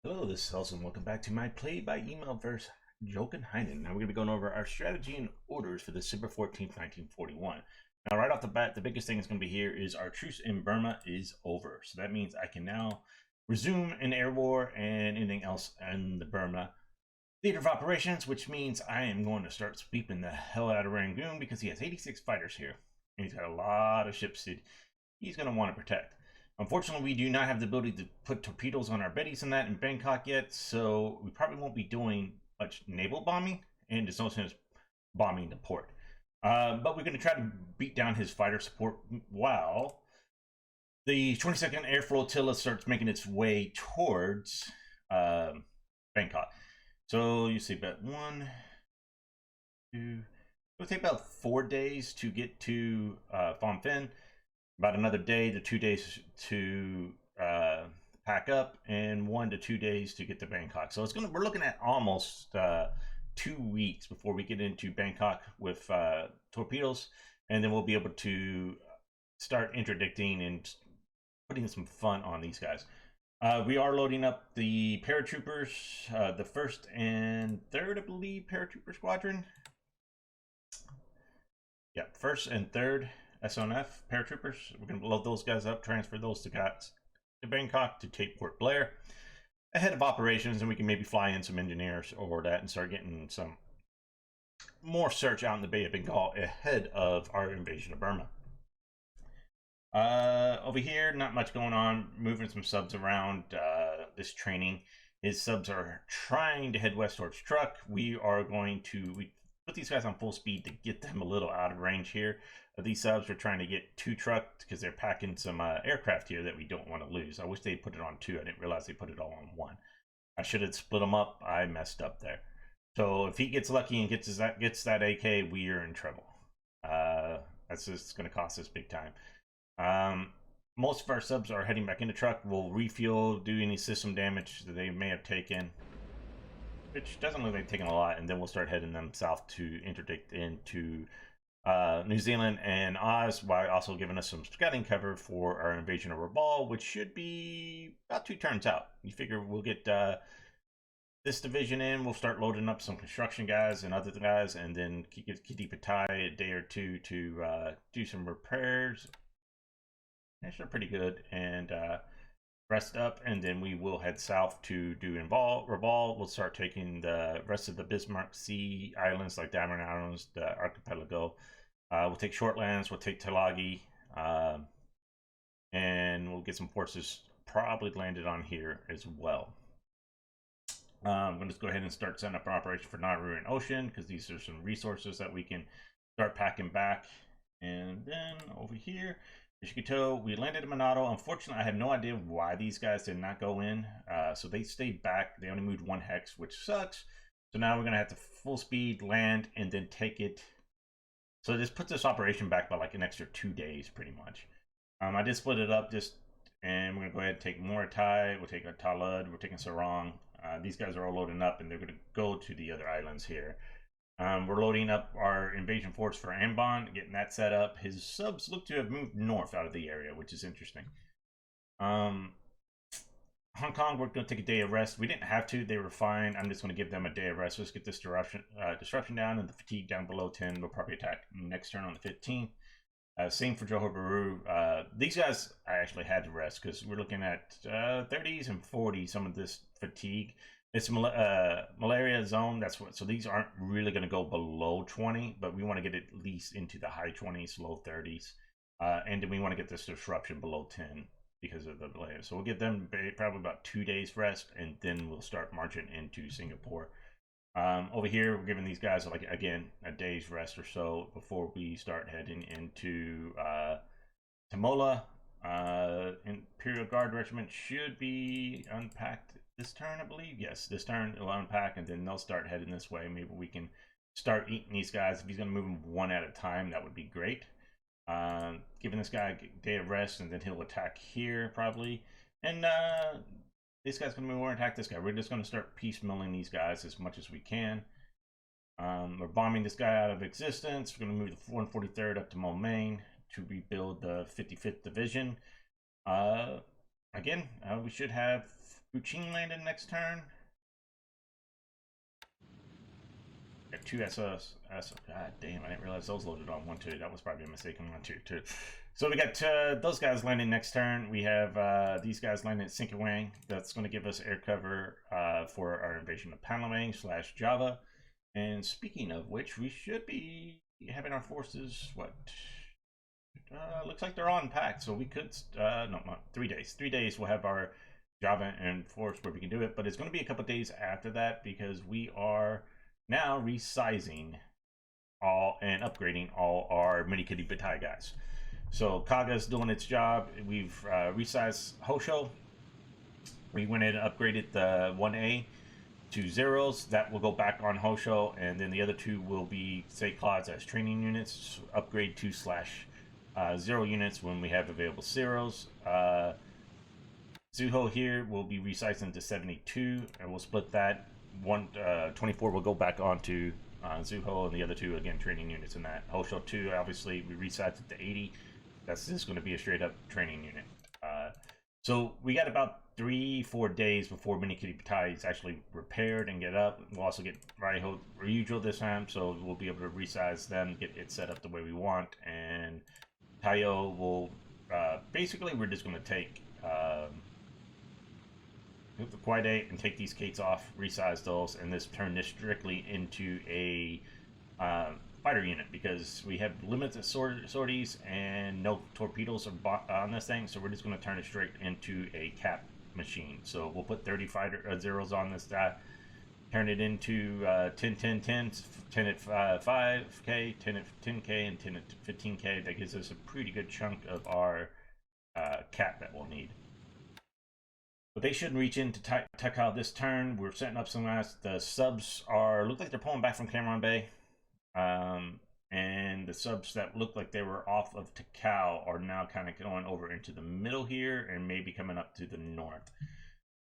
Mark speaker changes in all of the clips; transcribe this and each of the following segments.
Speaker 1: Hello, this is Hellsenstrat. Welcome back to my Play by Email Vs Jochenheiden. Now we're going to be going over our strategy and orders for December 14th, 1941. Now right off the bat, the biggest thing that's going to be here is our truce in Burma is over. So that means I can now resume an air war and anything else in the Burma theater of operations, which means I am going to start sweeping the hell out of Rangoon because he has 86 fighters here. And he's got a lot of ships that he's going to want to protect. Unfortunately, we do not have the ability to put torpedoes on our Bettys and that in Bangkok yet, so we probably won't be doing much naval bombing, and there's no sense bombing the port. But we're going to try to beat down his fighter support while the 22nd Air Flotilla starts making its way towards Bangkok. So you see about one, two, it'll take about 4 days to get to Phnom Penh, about another day to 2 days to pack up, and 1 to 2 days to get to Bangkok. So we're looking at almost 2 weeks before we get into Bangkok with torpedoes, and then we'll be able to start interdicting and putting some fun on these guys. We are loading up the paratroopers, the 1st and 3rd, I believe, paratrooper squadron. Yeah, 1st and 3rd SNF paratroopers. We're going to load those guys up, transfer those to Bangkok to take Port Blair ahead of operations, and we can maybe fly in some engineers or that and start getting some more search out in the Bay of Bengal ahead of our invasion of Burma. Over here, not much going on. Moving some subs around this training. His subs are trying to head west towards Truck. We put these guys on full speed to get them a little out of range here. These subs are trying to get 2 Truck because they're packing some aircraft here that we don't want to lose. I wish they put it on 2. I didn't realize they put it all on 1. I should have split them up. I messed up there. So if he gets lucky and gets that AK, we are in trouble. That's just going to cost us big time. Most of our subs are heading back into Truck. We'll refuel, do any system damage that they may have taken, which doesn't look like taking a lot, and then we'll start heading them south to interdict into New Zealand and Oz, while also giving us some scouting cover for our invasion of Rabaul, which should be about 2 turns out. You figure we'll get this division in, we'll start loading up some construction guys and other guys, and then keep a tie a day or 2 to do some repairs. Actually pretty good, and rest up, and then we will head south to do Rabaul. We'll start taking the rest of the Bismarck Sea islands, like Dameron Islands, the archipelago. We'll take Shortlands, we'll take Talagi, and we'll get some forces probably landed on here as well. I'm going to go ahead and start setting up an operation for Nauru and Ocean, because these are some resources that we can start packing back. And then over here, as you can tell, we landed in Monado. Unfortunately, I have no idea why these guys did not go in. So they stayed back. They only moved 1 hex, which sucks. So now we're going to have to full speed land and then take it. So this puts this operation back by like an extra 2 days, pretty much. I did split it up and we're going to go ahead and take Morotai. We'll take Talud. We're taking Sarong. These guys are all loading up, and they're going to go to the other islands here. We're loading up our invasion force for Ambon, getting that set up. His subs look to have moved north out of the area, which is interesting. Hong Kong, we're going to take a day of rest. We didn't have to. They were fine. I'm just going to give them a day of rest. Let's get this disruption down and the fatigue down below 10. We'll probably attack next turn on the 15th. Same for Johor Bahru. These guys I actually had to rest because we're looking at 30s and 40s, some of this fatigue. It's malaria zone. So these aren't really going to go below 20, but we want to get at least into the high 20s, low 30s. And then we want to get this disruption below 10 because of the malaria. So we'll give them probably about 2 days rest, and then we'll start marching into Singapore. Over here, we're giving these guys, like, again, a day's rest or so before we start heading into Tamola. Imperial Guard Regiment should be unpacked this turn, I believe. Yes, this turn it'll unpack, and then they'll start heading this way. Maybe we can start eating these guys. If he's going to move them 1 at a time, that would be great. Giving this guy a day of rest, and then he'll attack here probably. And this guy's going to move over and attack this guy. We're just going to start piecemealing these guys as much as we can. We're bombing this guy out of existence. We're going to move the 143rd up to Moulmein to rebuild the 55th Division. again, we should have Fuching landed next turn. Got two SS. God damn, I didn't realize those loaded on 1-2. That was probably a mistake on 1-2 too. So we got those guys landing next turn. We have these guys landing at Sinkerwang. That's going to give us air cover for our invasion of Panamang / Java. And speaking of which, we should be having our forces, what? Looks like they're on packed, so we could, no, 3 days. 3 days we'll have our Java and force where we can do it, but it's going to be a couple days after that because we are now resizing all and upgrading all our mini kitty batai guys. So Kaga's doing its job. We've resized Hosho. We went in and upgraded the 1A to zeros. That will go back on Hosho, and then the other two will be say Clods as training units. Upgrade to / 0 units when we have available zeros. Zuho here will be resized into 72, and we'll split that. 24 will go back onto Zuho, and the other two again training units in that. Hosho 2, obviously we resized it to 80. That's just going to be a straight up training unit. So we got about 3-4 days before Mini Kitty Batai is actually repaired and get up. We'll also get Ryujo this time, so we'll be able to resize them, get it set up the way we want, and Tayo will basically we're just going to take the Quite 8 and take these Kates off, resize those, and this turn this strictly into a fighter unit because we have limited sorties and no torpedoes on this thing, so we're just going to turn it straight into a cap machine. So we'll put 30 fighter zeros on this guy, turn it into 10 10 10 10 at 5k, 10 at 10k, and 10 at 15k. That gives us a pretty good chunk of our cap that we'll need. But they shouldn't reach into Takao this turn. We're setting up some guys. The subs look like they're pulling back from Cameron Bay. And the subs that look like they were off of Takao are now kind of going over into the middle here and maybe coming up to the north.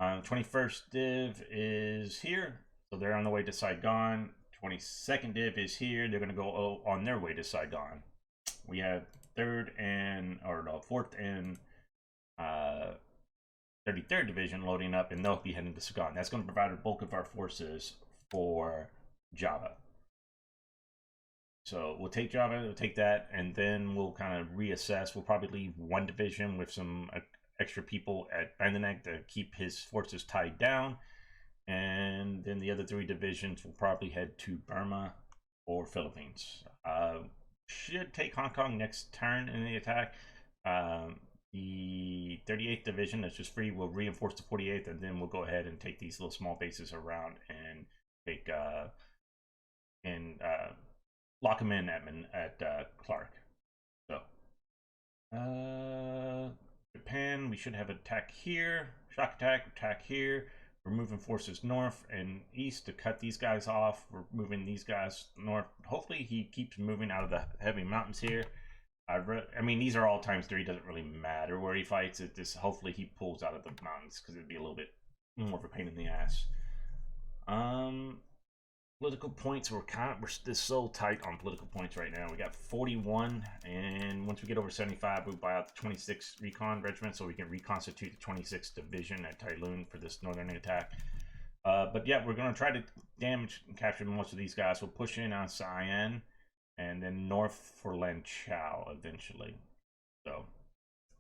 Speaker 1: 21st div is here, so they're on the way to Saigon. 22nd div is here. They're going to go on their way to Saigon. We have 4th and 33rd Division loading up, and they'll be heading to Saigon. That's going to provide a bulk of our forces for Java. So we'll take Java, we'll take that, and then we'll kind of reassess. We'll probably leave one division with some extra people at Bandanek to keep his forces tied down. And then the other 3 divisions will probably head to Burma or Philippines. Should take Hong Kong next turn in the attack. The 38th Division that's just free will reinforce the 48th, and then we'll go ahead and take these little small bases around and take lock them in at Clark. So Japan, we should have attack here, shock attack here. We're moving forces north and east to cut these guys off. We're moving these guys north. Hopefully he keeps moving out of the heavy mountains here. I mean, these are all ×3. Doesn't really matter where he fights. It just hopefully he pulls out of the mountains because it'd be a little bit more of a pain in the ass. Political points, we're just so tight on political points right now. We got 41, and once we get over 75, we buy out the 26th Recon Regiment so we can reconstitute the 26th Division at Tailoon for this northern attack. But yeah, we're going to try to damage and capture most of these guys. We'll push in on Cayenne and then north for Lanchao eventually. So,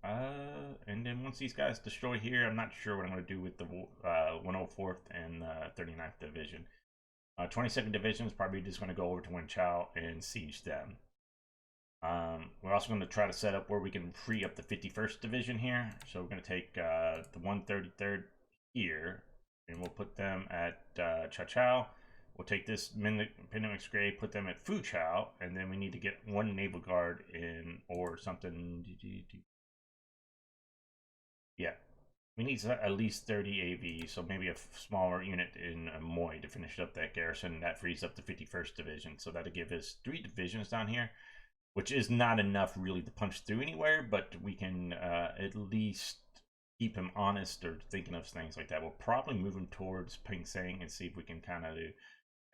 Speaker 1: and then once these guys destroy here, I'm not sure what I'm going to do with the 104th and 39th Division. 22nd Division is probably just going to go over to Wenchao and siege them. We're also going to try to set up where we can free up the 51st Division here. So we're going to take the 133rd here, and we'll put them at Chachao. We'll take this Pinamix Gray, put them at Fuchao, and then we need to get one Naval Guard in or something. Yeah. We need at least 30 AV, so maybe a smaller unit in Moy to finish up that garrison. That frees up the 51st Division, so that'll give us 3 divisions down here, which is not enough really to punch through anywhere, but we can at least keep him honest or thinking of things like that. We'll probably move him towards Ping Seng and see if we can kind of do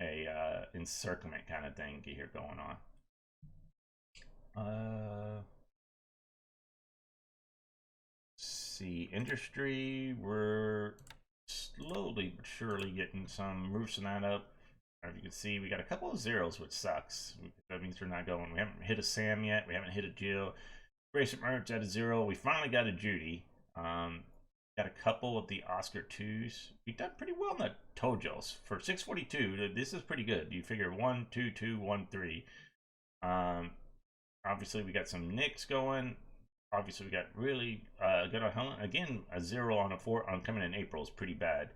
Speaker 1: a encirclement kind of thing here going on. see industry. We're slowly but surely getting some roofs and that up. As you can see, we got a couple of zeros, which sucks. That means we're not going. We haven't hit a Sam yet. We haven't hit a Jill. Grayson Mertz at a 0. We finally got a Judy. Got a couple of the Oscar 2s. We've done pretty well in the Tojos. For 642, this is pretty good. You figure 1, 2, 2, 1, 3. Obviously, we got some Nicks going. Obviously, we got really good on Helen. Again, a 0 on a 4 on coming in April is pretty bad.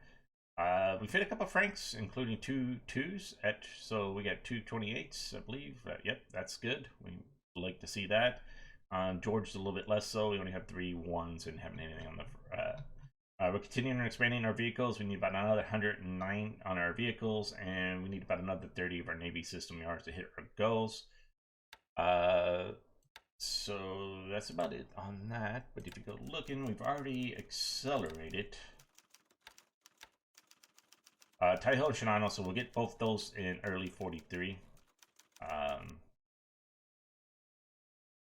Speaker 1: We fit a couple of Franks, including 2 2s. So we got 2 28s, I believe. Yep, that's good. We like to see that. George's a little bit less so. We only have 3 1s and haven't anything on the. We're continuing expanding our vehicles. We need about another 109 on our vehicles, and we need about another 30 of our Navy system yards to hit our goals. So that's about it on that. But if you go looking, we've already accelerated. Taiho and Shinano, so we'll get both those in early 43. I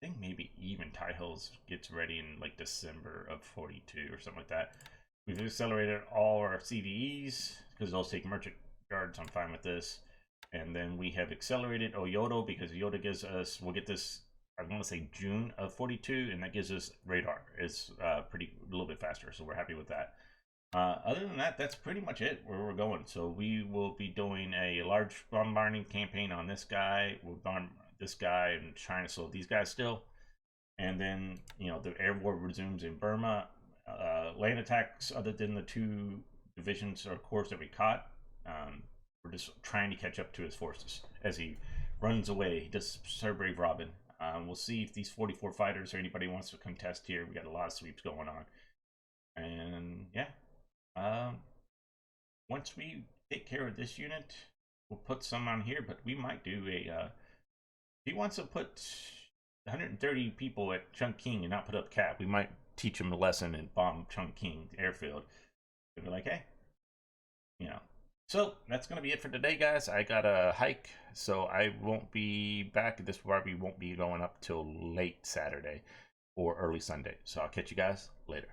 Speaker 1: think maybe even Taiho's gets ready in like December of 42 or something like that. We've accelerated all our CVEs because those take merchant yards. I'm fine with this. And then we have accelerated Oyoto because Oyoto gives us, we'll get this, I want to say June of 42, and that gives us radar. It's a little bit faster, so we're happy with that. Other than that, that's pretty much it where we're going. So we will be doing a large bombarding campaign on this guy. We'll bomb this guy and trying to slow these guys still. And then, you know, the air war resumes in Burma. Land attacks, other than the 2 divisions or corps that we caught, we're just trying to catch up to his forces as he runs away. He does Sir Brave Robin. We'll see if these 44 fighters or anybody wants to contest here. We got a lot of sweeps going on. And yeah. Once we take care of this unit, we'll put some on here, but we might do a, if he wants to put 130 people at Chungking and not put up cap, we might teach him a lesson and bomb Chungking airfield. And be like, hey, you know. So that's going to be it for today, guys. I got a hike, so I won't be back. This probably won't be going up till late Saturday or early Sunday. So I'll catch you guys later.